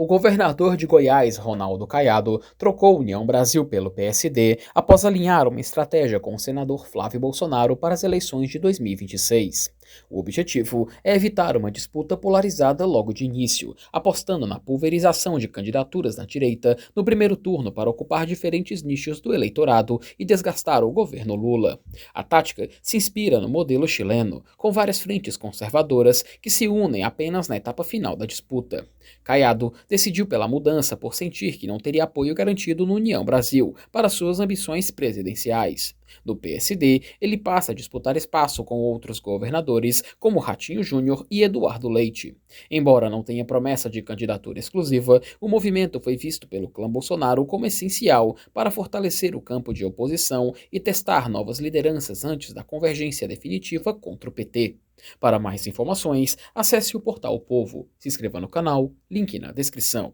O governador de Goiás, Ronaldo Caiado, trocou União Brasil pelo PSD após alinhar uma estratégia com o senador Flávio Bolsonaro para as eleições de 2026. O objetivo é evitar uma disputa polarizada logo de início, apostando na pulverização de candidaturas na direita no primeiro turno para ocupar diferentes nichos do eleitorado e desgastar o governo Lula. A tática se inspira no modelo chileno, com várias frentes conservadoras que se unem apenas na etapa final da disputa. Caiado decidiu pela mudança por sentir que não teria apoio garantido no União Brasil para suas ambições presidenciais. No PSD, ele passa a disputar espaço com outros governadores como Ratinho Júnior e Eduardo Leite. Embora não tenha promessa de candidatura exclusiva, o movimento foi visto pelo clã Bolsonaro como essencial para fortalecer o campo de oposição e testar novas lideranças antes da convergência definitiva contra o PT. Para mais informações, acesse o portal O Povo, se inscreva no canal, link na descrição.